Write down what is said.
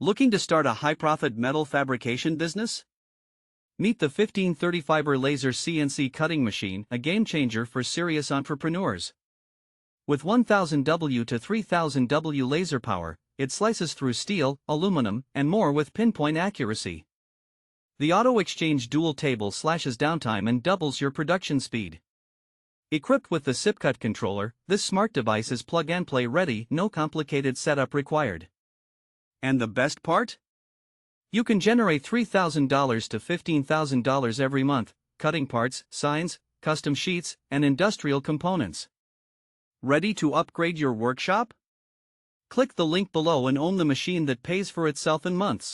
Looking to start a high-profit metal fabrication business? Meet the 1530 fiber laser CNC cutting machine, a game-changer for serious entrepreneurs. With 1000 W to 3000 W laser power, it slices through steel, aluminum, and more with pinpoint accuracy. The auto-exchange dual table slashes downtime and doubles your production speed. Equipped with the Cypcut controller, this smart device is plug-and-play ready, no complicated setup required. And the best part? You can generate $3,000 to $15,000 every month, cutting parts, signs, custom sheets, and industrial components. Ready to upgrade your workshop? Click the link below and own the machine that pays for itself in months.